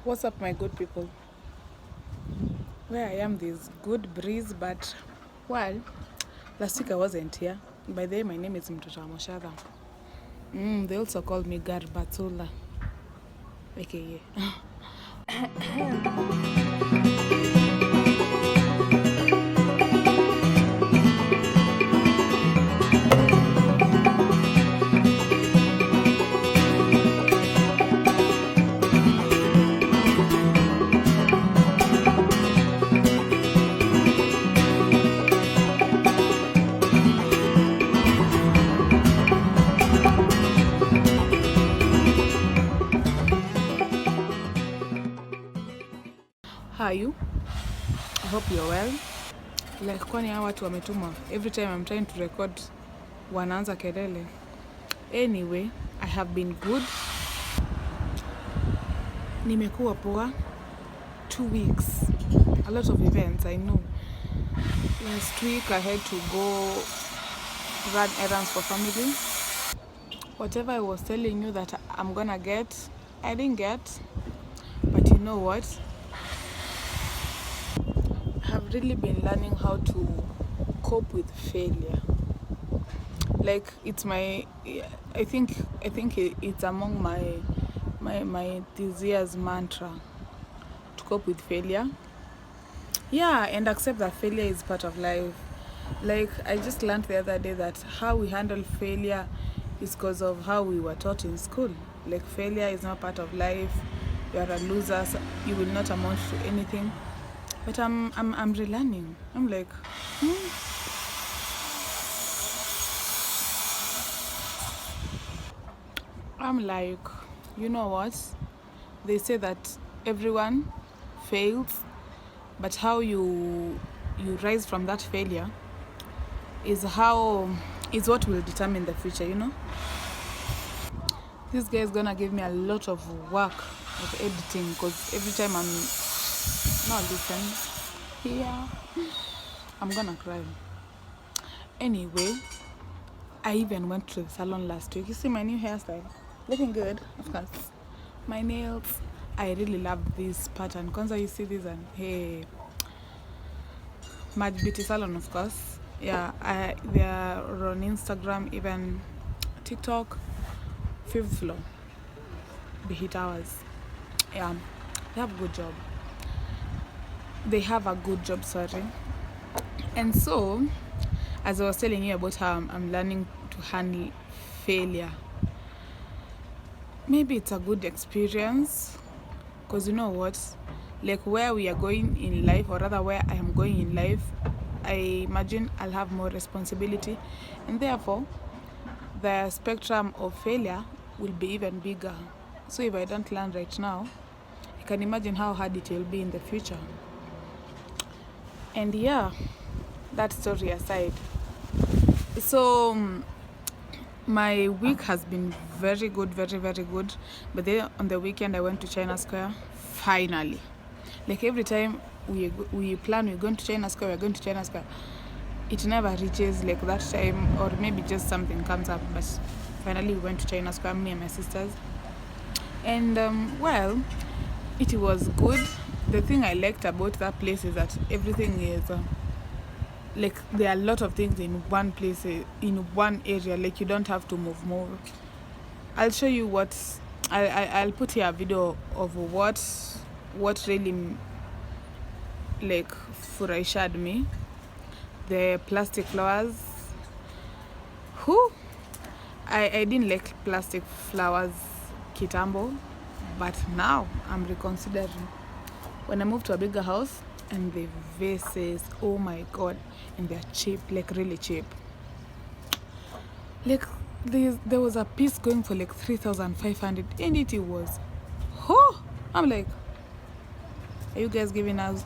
What's up, my good people? Where I am, there's good breeze, but well, last week I wasn't here. By the way, my name is Mtoto wa Moshadha. They also called me Garbatula, aka. How are you? I hope you're well. Like, kwani hawa watu wametuma. Every time I'm trying to record, wanaanza kelele. Anyway, I have been good. Nimekuwa poa. 2 weeks. A lot of events, I know. Last week I had to go run errands for family. Whatever I was telling you that I'm gonna get, I didn't get. But you know what? I have really been learning how to cope with failure. Like, it's my, I think it's among my this year's mantra to cope with failure. Yeah, and accept that failure is part of life. Like, I just learned the other day that how we handle failure is because of how we were taught in school. Like, failure is not part of life. You are a loser. You will not amount to anything. But I'm relearning. I'm like, you know what? They say that everyone fails, but how you rise from that failure is what will determine the future, you know? This guy is gonna give me a lot of work of editing, because every time I'm not listening here, I'm gonna cry. Anyway, I even went to the salon last week. You see my new hairstyle? Looking good, of course. My nails, I really love this pattern. Kwanza, you see this, and hey, Mad Beauty Salon, of course. Yeah, they are on Instagram, even TikTok. 5th floor, Behit Towers. Yeah, they have a good job. Sorry. And so, as I was telling you about how I'm learning to handle failure, maybe it's a good experience, because you know what, like, where we are going in life, or rather where I am going in life, I imagine I'll have more responsibility, and therefore the spectrum of failure will be even bigger. So if I don't learn right now, I can imagine how hard it will be in the future. And yeah, that story aside, so my week has been very good, very, very good. But then on the weekend I went to China Square, finally. Like, every time we plan we're going to China Square, it never reaches like that time, or maybe just something comes up. But finally we went to China Square, me and my sisters, and well, it was good. The thing I liked about that place is that everything is like, there are a lot of things in one place, in one area. Like, you don't have to move more. I'll show you what I'll put here a video of what really like furahishad me. The plastic flowers. I didn't like plastic flowers kitambo, but now I'm reconsidering. When I moved to a bigger house, and the vases, oh my god, and they're cheap, like really cheap. Like, there was a piece going for like 3,500, and it was, I'm like, are you guys giving us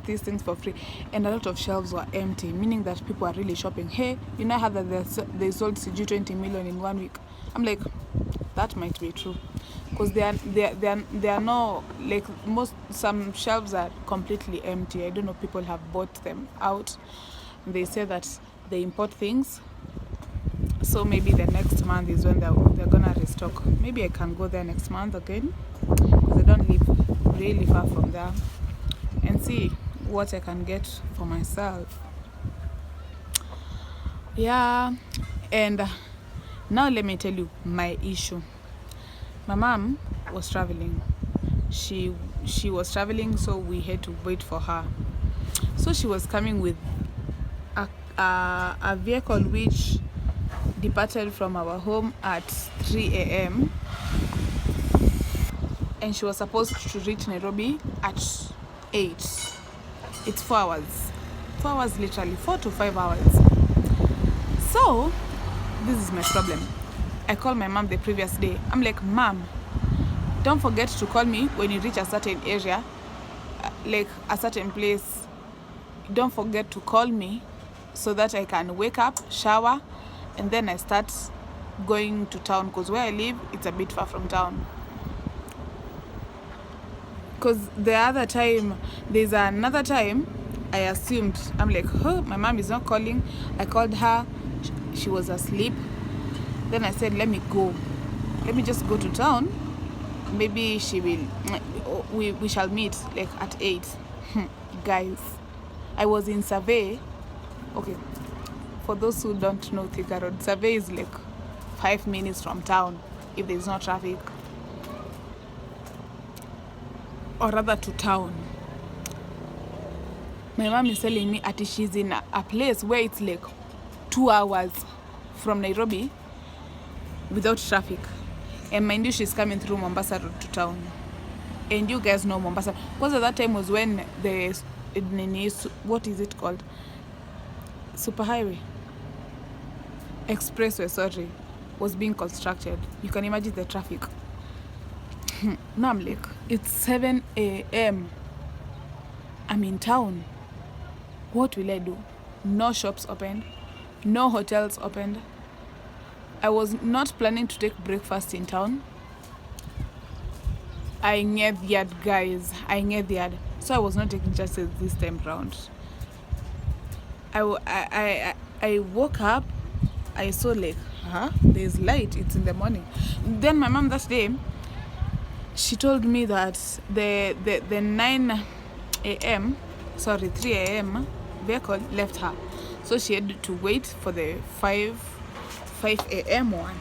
these things for free? And a lot of shelves were empty, meaning that people are really shopping. Hey, you know how that they sold CG 20 million in 1 week? I'm like, that might be true, because they are no, like, some shelves are completely empty. I don't know, people have bought them out. They say that they import things So maybe the next month is when they're gonna restock. Maybe I can go there next month again, because I don't live really far from there, and see what I can get for myself. Yeah. And now let me tell you my issue. My mom was traveling. She was traveling, so we had to wait for her. So she was coming with a vehicle which departed from our home at 3 a.m. and she was supposed to reach Nairobi at 8. It's 4 hours. 4 hours, literally 4 to 5 hours. So this is my problem. I called my mom the previous day. I'm like, Mom, don't forget to call me when you reach a certain area, like a certain place. Don't forget to call me so that I can wake up, shower, and then I start going to town, because where I live, it's a bit far from town. Because there's another time I assumed, I'm like, oh, my mom is not calling. I called her, she was asleep. Then I said, let me go. Let me just go to town. Maybe she will, we shall meet like at 8. Guys, I was in Survey. Okay, for those who don't know Thika Road, Survey is like 5 minutes from town if there's no traffic, or rather to town. My mom is telling me that she's in a place where it's like 2 hours from Nairobi without traffic. And mind you, she's coming through Mombasa Road to town. And you guys know Mombasa, because at that time was when what is it called? Superhighway? Expressway, sorry, was being constructed. You can imagine the traffic. Now I'm like, it's 7 a.m. I'm in town. What will I do? No shops opened, no hotels opened. I was not planning to take breakfast in town. I get yard, guys. I get yard. So I was not taking chances this time round. I woke up. I saw like, there's light. It's in the morning. Then my mom that day, she told me that the 9 a.m. 3 a.m. vehicle left her. So she had to wait for the 5 a.m. one.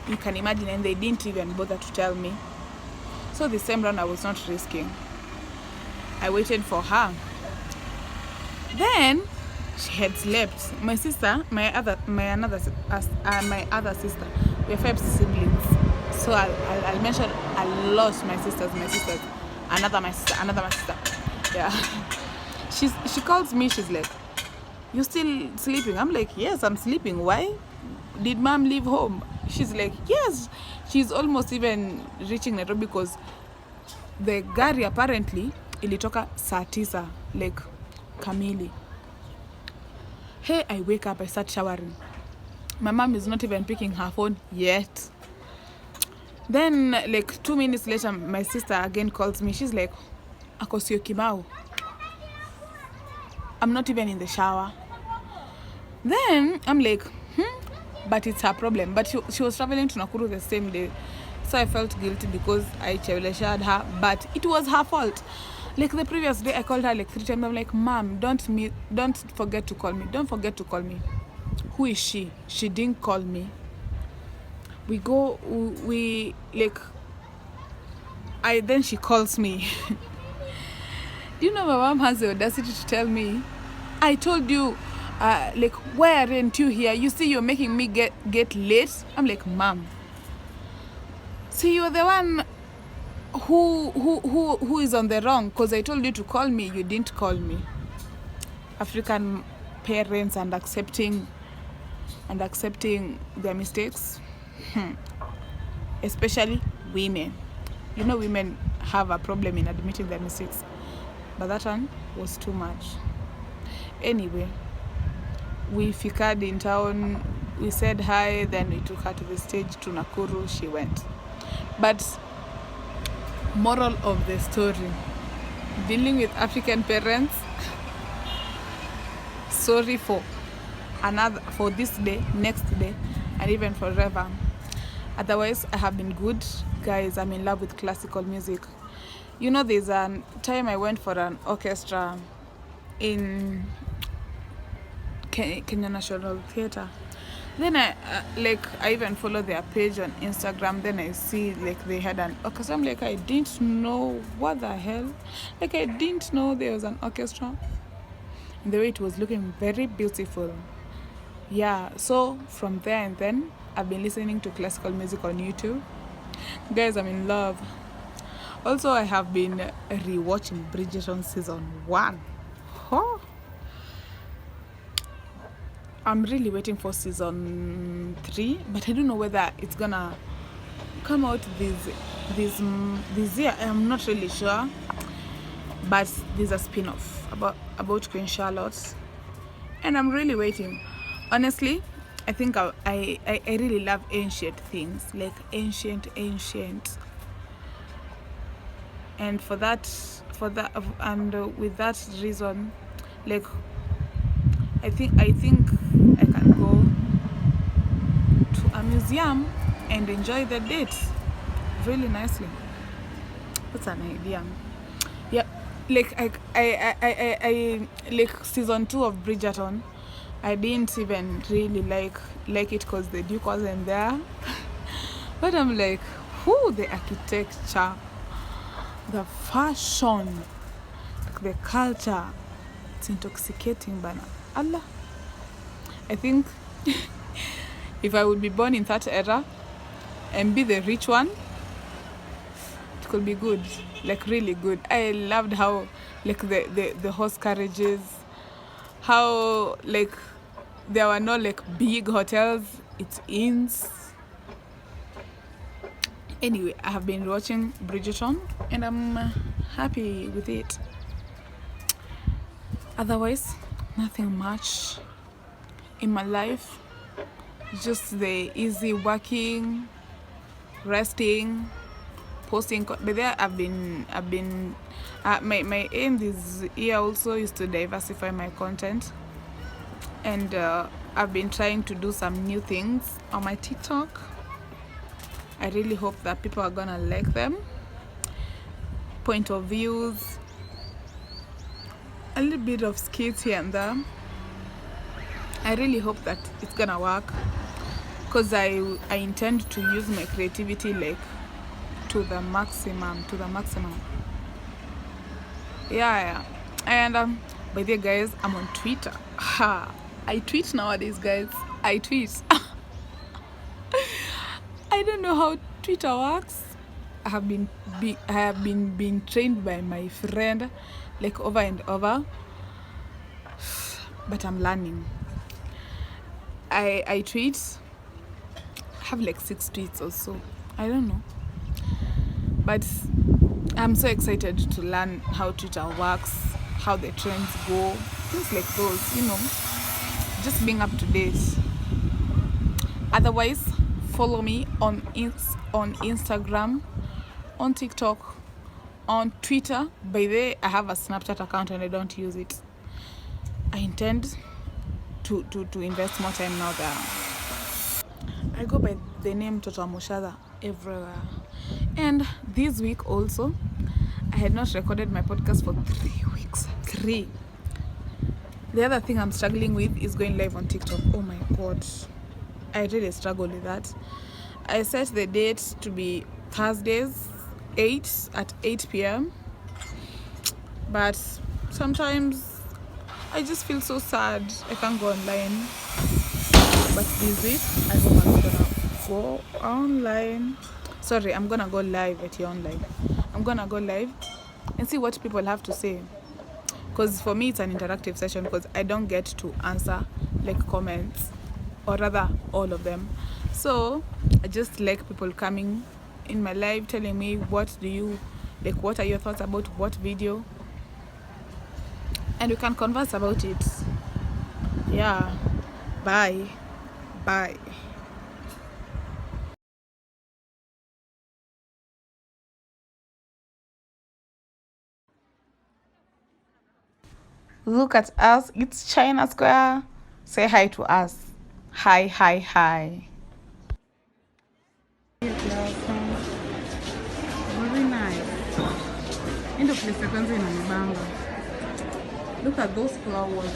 You can imagine, and they didn't even bother to tell me. So this time round I was not risking. I waited for her. Then she had slept. My sister, my other sister, we're 5 siblings. So I'll mention a lot my sisters, another my sister. Yeah. She calls me, she's like, you still sleeping? I'm like, yes, I'm sleeping. Why? Did mom leave home? She's like, yes. She's almost even reaching Nairobi, because the gari apparently ilitoka saa 9 like kamili. Hey, I wake up, I start showering. My mom is not even picking her phone yet. Then like 2 minutes later, my sister again calls me. She's like, ako sio Kimau. I'm not even in the shower. Then I'm like, but it's her problem. But she was traveling to Nakuru the same day. So I felt guilty because I shared her, but it was her fault. Like the previous day, I called her like 3 times. I'm like, Mom, don't forget to call me. Don't forget to call me. Who is she? She didn't call me. Then she calls me. Do you know my mom has the audacity to tell me, I told you, like, why aren't you here? You see, you're making me get late. I'm like, Mom, see, you're the one who is on the wrong, because I told you to call me, you didn't call me. African parents and accepting their mistakes, especially women. You know, women have a problem in admitting their mistakes, but that one was too much. Anyway, we figured in town, we said hi, then we took her to the stage to Nakuru. She went. But moral of the story, dealing with African parents, sorry for this day, next day, and even forever. Otherwise, I have been good. Guys, I'm in love with classical music. You know, there's a time I went for an orchestra in Kenya National Theatre. Then I even follow their page on Instagram. Then I see like they had an orchestra. I'm like, I didn't know what the hell. Like I didn't know there was an orchestra. And the way it was looking very beautiful. Yeah. So from there and then I've been listening to classical music on YouTube. Guys, I'm in love. Also, I have been rewatching Bridgerton season 1. Oh. I'm really waiting for season 3, but I don't know whether it's gonna come out this year. I'm not really sure, but there's a spin-off about Queen Charlotte, and I'm really waiting. Honestly, I think I really love ancient things, like ancient, and for that and with that reason, like I think I can go to a museum and enjoy the dates really nicely. What's an idea? Yeah, like I like season 2 of Bridgerton. I didn't even really like it because the Duke wasn't there. But I'm like, who, the architecture, the fashion, like the culture, it's intoxicating, bana. Allah. I think if I would be born in that era and be the rich one, it could be good, like really good. I loved how like the horse carriages, how like there were no like big hotels, it's inns. Anyway, I have been watching Bridgerton and I'm happy with it. Otherwise, nothing much in my life, just the easy working, resting, posting. But there I've been my aim this year also is to diversify my content, and I've been trying to do some new things on my TikTok. I really hope that people are gonna like them. Point of views, a little bit of skits here and there. I really hope that it's gonna work, because I intend to use my creativity like to the maximum. Yeah. And by the way, guys, I'm on Twitter. I tweet nowadays, guys. I tweet. I don't know how Twitter works. I have been trained by my friend like over and over, but I'm learning. I tweet. I have like 6 tweets or so. I don't know, but I'm so excited to learn how Twitter works, how the trends go, things like those, you know, just being up to date. Otherwise, follow me on Instagram, on TikTok, on Twitter. By the way, I have a Snapchat account and I don't use it. I intend to invest more time now there. I go by the name Toto Mushada everywhere. And this week also, I had not recorded my podcast for 3 weeks. 3. The other thing I'm struggling with is going live on TikTok. Oh my god, I really struggle with that. I set the date to be Thursdays at 8 p.m. But sometimes I just feel so sad I can't go online. But this week I hope I'm gonna go online. Sorry, I'm gonna go live at your online. I'm gonna go live and see what people have to say. Because for me it's an interactive session, because I don't get to answer like comments, or rather all of them. So I just like people coming in my live telling me what are your thoughts about what video, and we can converse about it. Yeah. Bye. Look at us, it's China Square. Say hi to us. Hi. In the place kwanza inanibamba. Look at those flowers.